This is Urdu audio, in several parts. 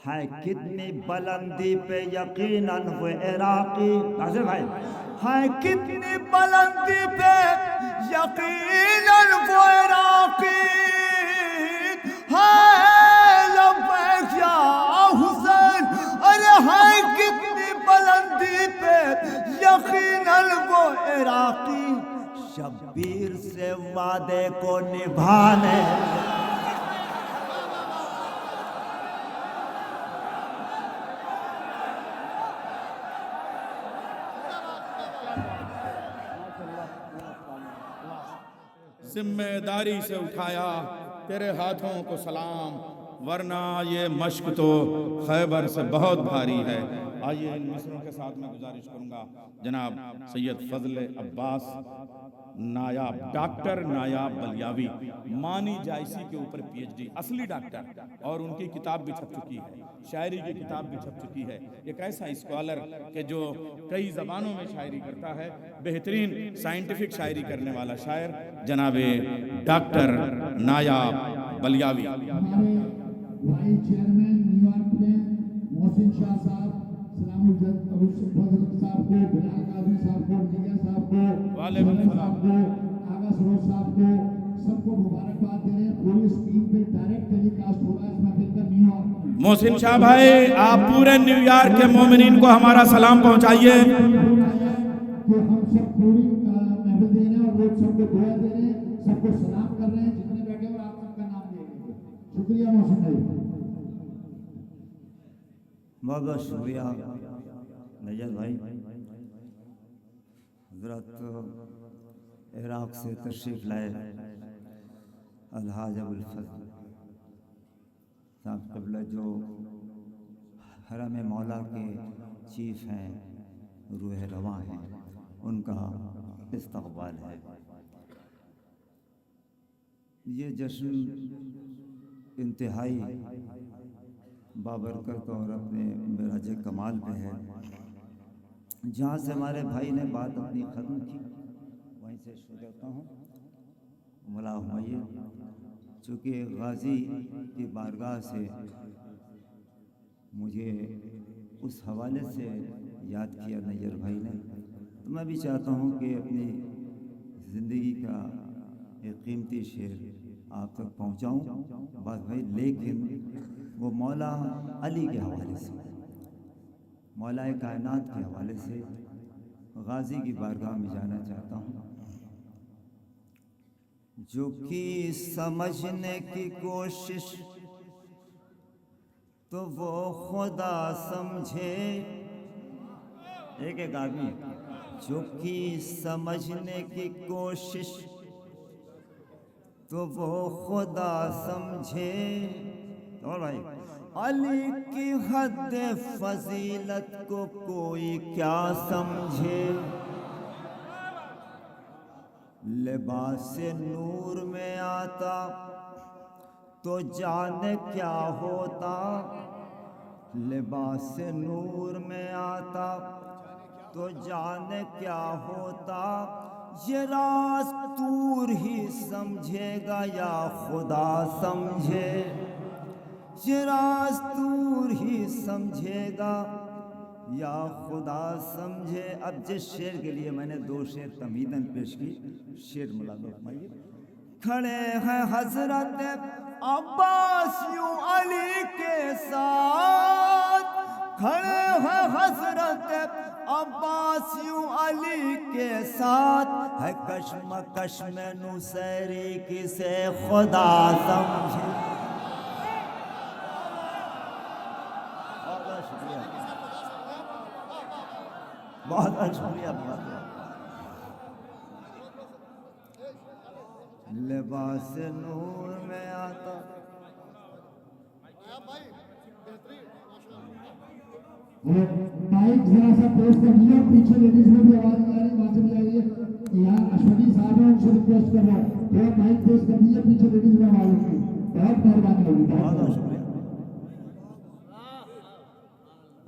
ہے کتنی بلندی پہ یقیناً وہ عراقی. ناصر بھائی ہے کتنی بلندی پہ یقیناً وہ عراقی ہے لبیک یا حسین. ارے ہے کتنی بلندی پہ یقیناً وہ عراقی شبیر سے وعدے کو نبھانے. ذمہ داری سے اٹھایا تیرے ہاتھوں کو سلام، ورنہ یہ مشق تو خیبر سے بہت بھاری ہے. آئیے ان مصروں کے ساتھ میں گزارش کروں گا جناب سید فضل عباس نایاب، ڈاکٹر نایاب بلیاوی، مانی جائسی کے اوپر پی ایچ ڈی، اصلی ڈاکٹر، اور ان کی کتاب بھی چھپ چکی ہے، شاعری کی کتاب بھی چھپ چکی ہے. ایک ایسا اسکالر کہ جو کئی زبانوں میں شاعری کرتا ہے، بہترین سائنٹیفک شاعری کرنے والا شاعر جناب ڈاکٹر نایاب بلیاوی. ہمارے بھائی چیئرمین نیو یارک میں محسن شاہ صاحب، سلام الجد فضل صاحب کو، بلال قاضی صاحب کو، نیگا صاحب کو، وعلیکم السلام صاحب کو، آغا سروج صاحب کو، سب کو مبارکباد دے رہے ہیں. پوری اسکرین پہ ڈائریکٹ ٹیلی کاسٹ ہوگا اس محفل کا نیو یارک میں. محسن شاہ بھائی آپ پورے نیو یارک کے مومنین کو ہمارا سلام پہنچائیے. کہ ہم سب پوری محفل دے رہے ہیں اور لوگ سب کو دعا دے رہے ہیں، سب کو سلام کر رہے ہیں جتنے بیٹھے اور آپ سب کا نام لے لیں گے. شکریہ محسن بھائی. بہت بہت شکریہ نجات بھائی. حضرت عراق سے تشریف لائے الحاج ابو الفضل صاحب قبلہ جو حرم مولا کے چیف ہیں، روح رواں ہیں، ان کا استقبال ہے. یہ جشن انتہائی بابرکت اور اپنے معراج کمال پہ ہے. جہاں سے ہمارے بھائی نے بات اپنی ختم کی وہیں سے شروع کرتا ہوں. مولا ہمایوں چونکہ غازی کی بارگاہ سے مجھے اس حوالے سے یاد کیا نیّر بھائی نے، تو میں بھی چاہتا ہوں کہ اپنی زندگی کا ایک قیمتی شعر آپ تک پہنچاؤں بات بھائی، لیکن وہ مولا علی کے حوالے سے، مولا کائنات کے حوالے سے غازی کی بارگاہ میں جانا چاہتا ہوں. جو کی سمجھنے کی کوشش تو وہ خدا سمجھے. ایک ایک آدمی. جو کی سمجھنے کی کوشش تو وہ خدا سمجھے. اور بھائی علی کی حد فضیلت کو کوئی کیا سمجھے. لباس نور میں آتا تو جانے کیا ہوتا. لباس نور میں آتا تو جانے کیا ہوتا. یہ راز طور ہی سمجھے گا یا خدا سمجھے. یہ راز طور ہی سمجھے گا یا خدا سمجھے. اب جس شعر کے لیے میں نے 2 شعر تمہیداً پیش کی، شعر ملاحظہ فرمائیے. کھڑے ہیں حضرت عباس یوں علی کے ساتھ. کھڑے ہیں حضرت عباس یوں علی کے ساتھ. ہے کشمکش میں نصیری کسے خدا سمجھے. بہت بہت شکریہ. لباس نور میں آتا. مائک ذرا سا پیش کر لیا، پیچھے لیڈیز میں بھی آواز آ رہی، وہاں سے بھی آئیے. یہاں اشودی صاحب ہیں، ان سے ریکویسٹ کر رہا ہوں تھوڑا مائک پیش کر دیجیے، پیچھے لیڈیز میں آواز ہوگی. بہت مہربانی ہوگی. بہت بہت شکریہ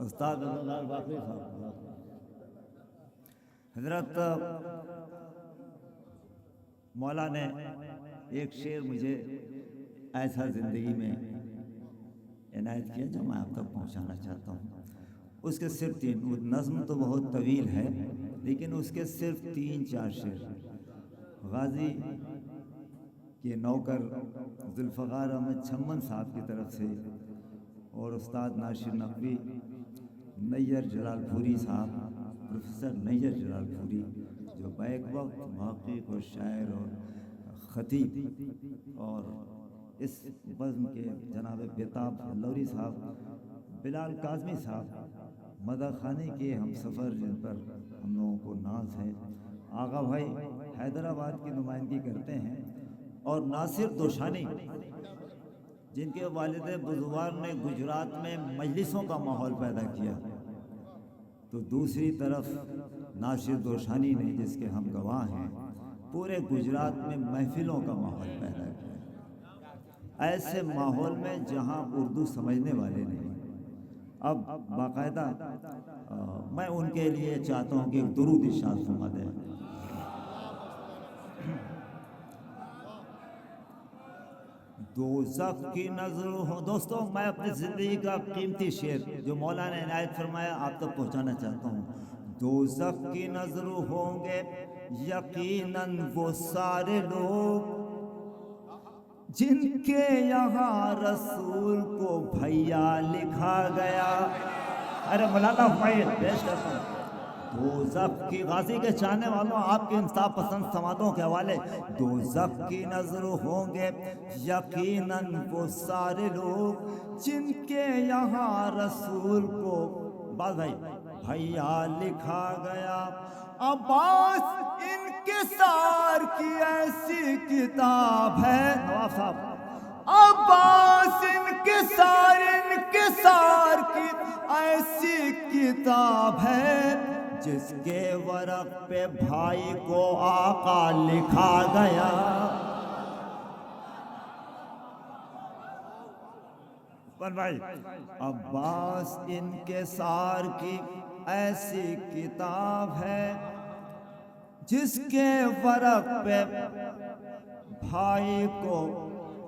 استاد باقی صاحب. حضرت مولا نے ایک شعر مجھے ایسا زندگی میں عنایت کیا جو میں آپ تک پہنچانا چاہتا ہوں. اس کے صرف 3 نظم تو بہت طویل ہے لیکن اس کے صرف 3-4 شعر. غازی کے نوکر ذوالفقار احمد چھمن صاحب کی طرف سے اور استاد ناصر نقوی، نیر جلال پوری صاحب، پروفیسر نیر جلال پوری جو بیک وقت محقق اور شاعر اور خطیب، اور اس بزم کے جناب بیتاب لوری صاحب، بلال کاظمی صاحب، مدح خانی کے ہم سفر جن پر ہم لوگوں کو ناز ہے، آغا بھائی حیدرآباد کی نمائندگی کرتے ہیں، اور ناصر دوشانی جن کے والد بزرگوار نے گجرات میں مجلسوں کا ماحول پیدا کیا، تو دوسری طرف ناصر دوشانی نے جس کے ہم گواہ ہیں پورے گجرات میں محفلوں کا ماحول پیدا کیا، ایسے ماحول میں جہاں اردو سمجھنے والے نہیں. اب باقاعدہ میں ان کے لیے چاہتا ہوں کہ ایک درود ارشاد فرما دیں. دوزخ کی نظر ہو. دوستو میں اپنی زندگی کا قیمتی شعر جو مولا نے عنایت فرمایا آپ تک پہنچانا چاہتا ہوں. دوزخ کی نظر ہوں گے یقیناً وہ سارے لوگ جن کے یہاں رسول کو بھیا لکھا گیا. ارے مولانا فائد پیش کرتا ہوں. دوزخ کی غازی کے چاہنے والوں آپ کے انصاف پسند سماعتوں کے حوالے، دوزخ کی نظر ہوں گے یقیناً وہ سارے لوگ جن کے یہاں رسول کو بات بھائی بھیا لکھا گیا. عباس انکسار کی ایسی کتاب ہے. نواز صاحب عباس انکسار کی ایسی کتاب ہے جس کے ورق پہ بھائی کو آقا لکھا گیا. بھائی عباس انکسار کی ایسی کتاب ہے جس کے ورق پہ بھائی کو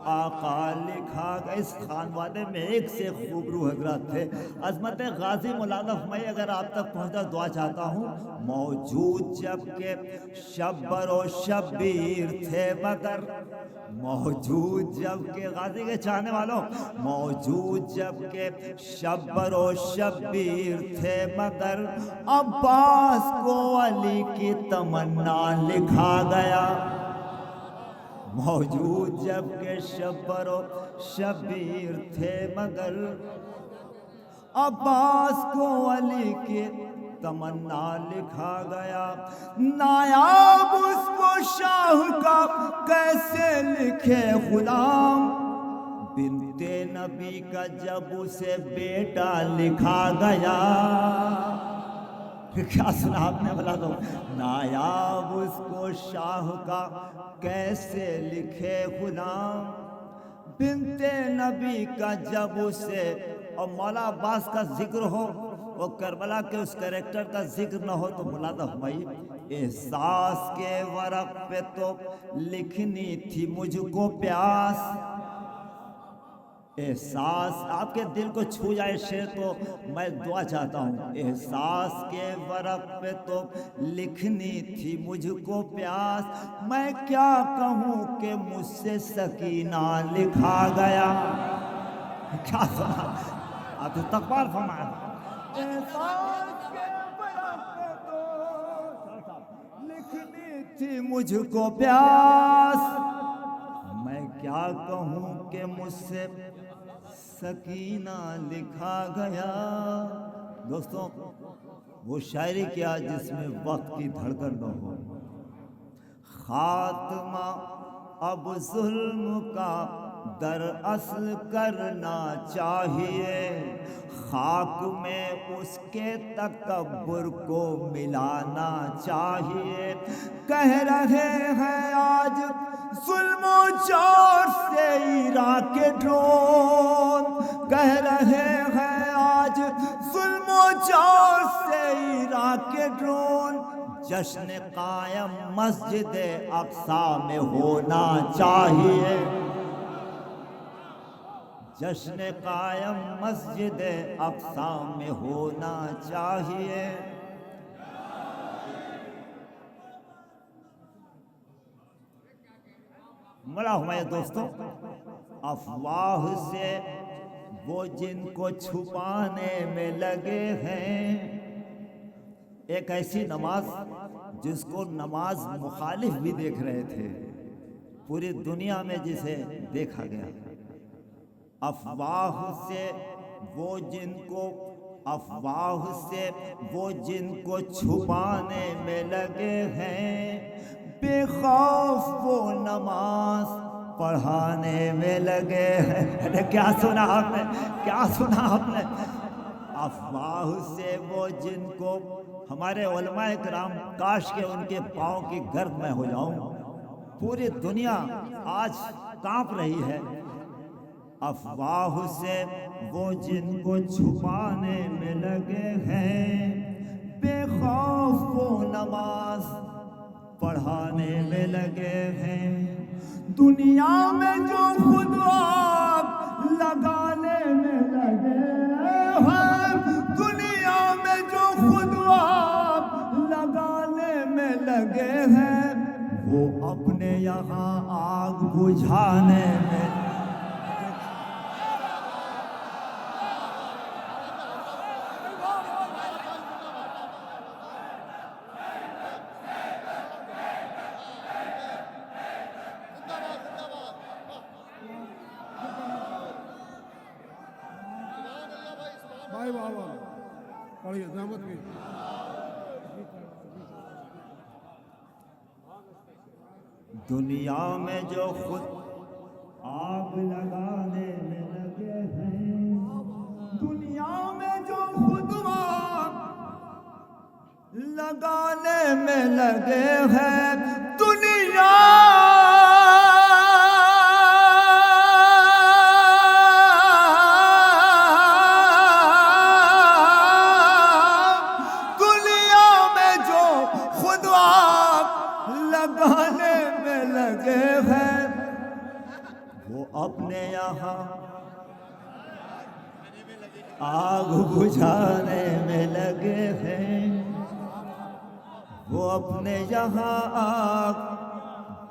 آقا لکھا گیا. اس خانوادے میں ایک سے خوب روح حضرات تھے. عظمت غازی مولانا فرمائی اگر آپ تک پہنچا دعا چاہتا ہوں. موجود جب کہ شبر و شبیر تھے مگر، موجود جب کہ غازی کے چاہنے والوں، موجود جب کہ شبر و شبیر تھے مگر عباس کو علی کی تمنا لکھا گیا. موجود جب کہ شبر و شبیر تھے مگر عباس کو علی کی تمنا لکھا گیا. نایاب اس کو شاہ کا کیسے لکھے غلام، بنت نبی کا جب اسے بیٹا لکھا گیا. کیا سنا آپ نے؟ بلا دو. نایاب اس کو شاہ کا کیسے لکھے غلام، بنت نبی کا جب اسے. اور مولا عباس کا ذکر ہو، وہ کربلا کے اس کریکٹر کا ذکر نہ ہو تو مولانا بھائی احساس کے ورق پہ تو لکھنی تھی مجھ کو پیاس. احساس آپ کے دل کو چھو جائے شعر تو میں دعا چاہتا ہوں. احساس کے ورق پہ تو لکھنی تھی مجھ کو پیاس، میں کیا کہوں کہ مجھ سے سکینہ لکھا گیا. کیا سنا آپ تو تکبار فرمایا. احساس کے ورق پہ تو لکھنی تھی مجھ کو پیاس، میں کیا کہوں کہ مجھ سے سکینہ لکھا گیا. دوستوں وہ شاعری کیا جس میں وقت کی دھڑکن نہ ہو. خاتمہ اب ظلم کا در اصل کرنا چاہیے، خاک میں اس کے تکبر کو ملانا چاہیے. کہہ رہے ہیں آج ظلم و جور سے عراق کے ڈرون، کہہ رہے ہیں آج ظلم و جور سے عراق کے ڈرون. جشن قائم مسجد اقصی میں ہونا چاہیے، جشن قائم مسجد اقصی میں ہونا چاہیے. ملا ہمارے دوستوں، افواہ سے وہ جن کو چھپانے میں لگے ہیں، ایک ایسی نماز جس کو نماز مخالف بھی دیکھ رہے تھے، پوری دنیا میں جسے دیکھا گیا. افواہ سے وہ جن کو چھپانے میں لگے ہیں، بے خوف وہ نماز پڑھانے میں لگے ہیں. کیا سنا آپ نے؟ افواہ سے وہ جن کو، ہمارے علماء کرام کاش کہ ان کے پاؤں کی گرد میں ہو جاؤں. پوری دنیا آج کانپ رہی ہے. افواہ سے وہ جن کو چھپانے میں لگے ہیں، بے خوف وہ نماز پڑھانے میں لگے ہیں. دنیا میں جو خود آگ لگانے میں لگے ہیں، دنیا میں جو خود آگ لگانے میں لگے ہیں، وہ اپنے یہاں آگ بجھانے میں. بھائی بابا پڑھیے زحمت کی. دنیا میں جو خود آگ لگانے میں لگے ہیں، دنیا میں جو خود آگ لگانے میں لگے ہیں، دنیا میں جو خود آگ لگانے میں لگے ہیں، وہ اپنے یہاں آگ بجھانے میں لگے ہیں. وہ اپنے یہاں آگ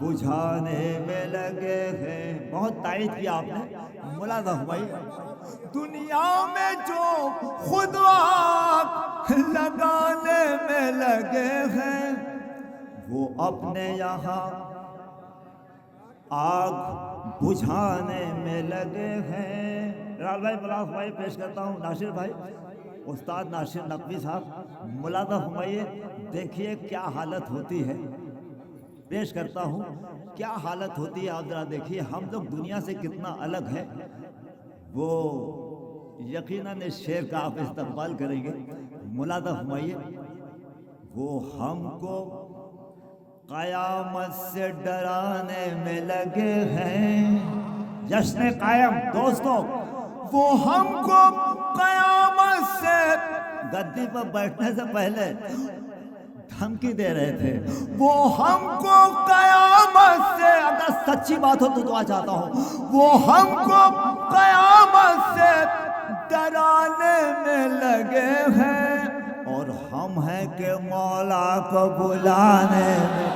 بجھانے میں لگے ہیں. بہت تائید کیا آپ نے، ملاحظہ بھائی. دنیا میں جو خود آگ لگانے میں لگے ہیں، وہ اپنے یہاں آگ بجھانے میں لگے ہیں. رال بھائی، ملاحظہ بھائی پیش کرتا ہوں. ناصر بھائی، استاد ناصر نقوی صاحب، ملاحظہ فرمائیے. دیکھیے کیا حالت ہوتی ہے. پیش کرتا ہوں کیا حالت ہوتی ہے. آپ ذرا دیکھیے ہم لوگ دنیا سے کتنا الگ ہے. وہ یقیناً اس شعر کا آپ استقبال کریں گے. ملاحظہ فرمائیے. وہ ہم کو قیامت سے ڈرانے میں لگے ہیں. جشن قائم دوستوں، وہ ہم کو قیامت سے گدی پر بیٹھنے سے پہلے دھمکی دے رہے تھے. وہ ہم کو قیامت سے، اگر سچی بات ہو تو دعا چاہتا ہوں، وہ ہم کو قیامت سے ڈرانے میں لگے ہیں، اور ہم ہیں کہ مولا کو بلانے میں.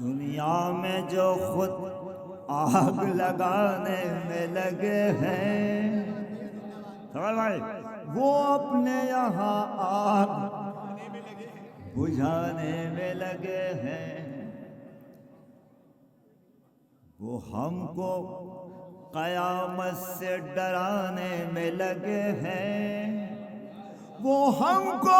دنیا میں جو خود آگ لگانے میں لگے ہیں، بھائی وہ اپنے یہاں آگ بجھانے میں لگے ہیں. وہ ہم کو قیامت سے ڈرانے میں لگے ہیں، وہ ہم کو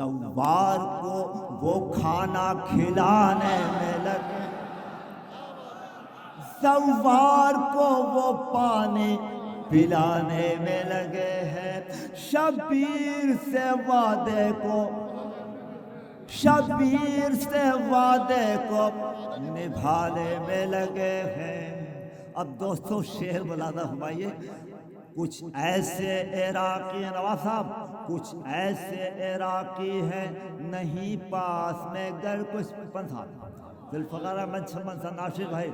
زوار کو وہ کھانا کھلانے میں لگے، زوار کو وہ پانی پلانے میں لگے ہیں، شبیر سے وعدے کو، شبیر سے وعدے کو نبھانے میں لگے ہیں۔ اب دوستو شعر ملاحظہ فرمائیے، کچھ ایسے عراقی نواز صاحب، کچھ ایسے عراقی ہیں نہیں پاس میں گر کچھ پنسا، ذوالفقار احمد چمن صاحب، ناصر بھائی،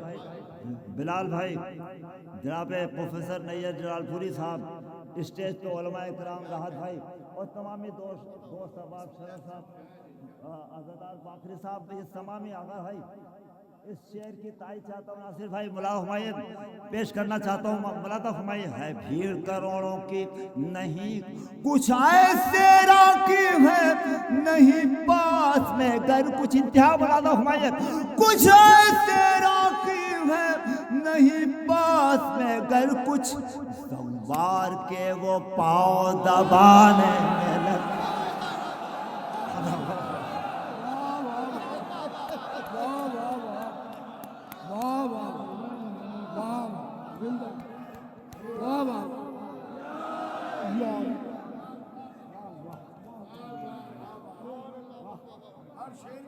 بلال بھائی، جناب پروفیسر نیر جلال پوری صاحب، اسٹیج پہ علماء کرام راحت بھائی اور تمامی دوست احباب، شرف صاحب، عزادار باقری صاحب، یہ تمامی آغا بھائی، اس شعر کی تائید چاہتا ہوں، ناصر بھائی ملا حمایت پیش کرنا چاہتا ہوں، ملاحظہ فرمائیے، ہے بھیڑ کروڑوں کی نہیں کچھ ایسے راکی ہیں نہیں پاس میں گر کچھ، انتہا ملاحظہ فرمائیے، کچھ ایسے راکی ہیں نہیں پاس میں گر کچھ، زوار کے وہ پاؤں دبانے میں لگے۔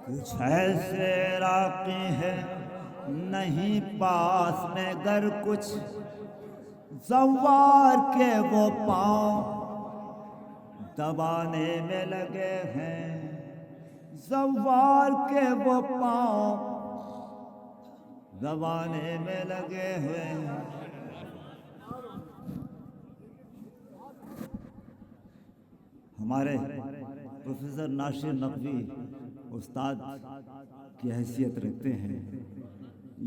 کچھ ایسے راقی ہیں نہیں پاس میں گر کچھ، زوار کے وہ پاؤں دبانے میں لگے ہیں، زوار کے وہ پاؤں دبانے میں لگے ہوئے ہیں۔ ہمارے پروفیسر ناصر نقوی استاد کی حیثیت رکھتے ہیں،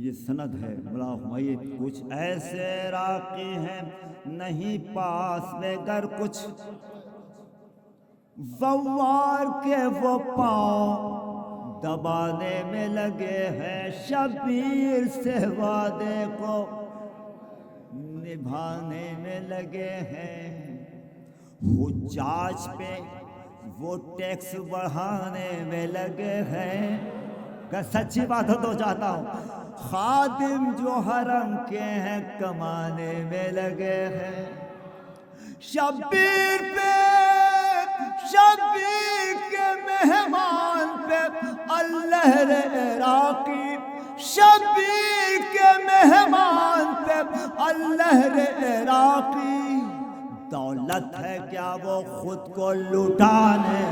یہ سند ہے، ملا حمایت، کچھ ایسے راقی ہیں نہیں پاس میں گر کچھ، زوار کے وہ پاؤں دبانے میں لگے ہیں، شبیر سے وعدے کو نبھانے میں لگے ہیں، حجاج پہ وہ ٹیکس بڑھانے میں لگے ہیں، کہ سچی بات ہو تو چاہتا ہوں، خادم جو حرم کے ہیں کمانے میں لگے ہیں، شبیر پہ، شبیر کے مہمان پہ اللہ عراقی، شبیر کے مہمان پہ اللہ عراقی، دولت ہے کیا وہ خود کو لٹانے